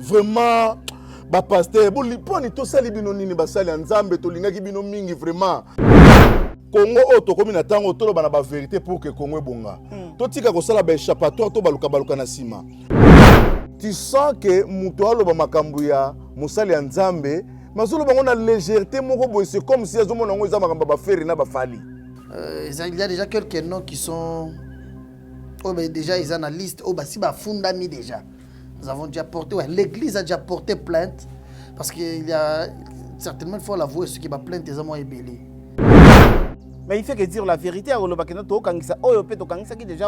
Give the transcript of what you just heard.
vraiment ba pasteur bo liponi to sali bino nini basali nzambe to lingaki bino mingi vraiment Congo auto comme na tango to ba na ba vérité pour que Congo bonga to tika ko sala ba échappatoire to baluka na sima tu sens que muto aloba makambu ya musali ya nzambe mazolo bango na légèreté moko boy c'est comme si azomo nango za makamba ba faire na ba fali. Il y a déjà quelques noms qui sont déjà ils ont la liste si ba fundami déjà. Nous avons déjà porté l'église a déjà porté plainte parce qu'il y a certainement il faut l'avouer ce qui va plainte les hommes ébélés. Mais il fait que dire la vérité à Olobakena to kangisa oyo pe to kangisa qui déjà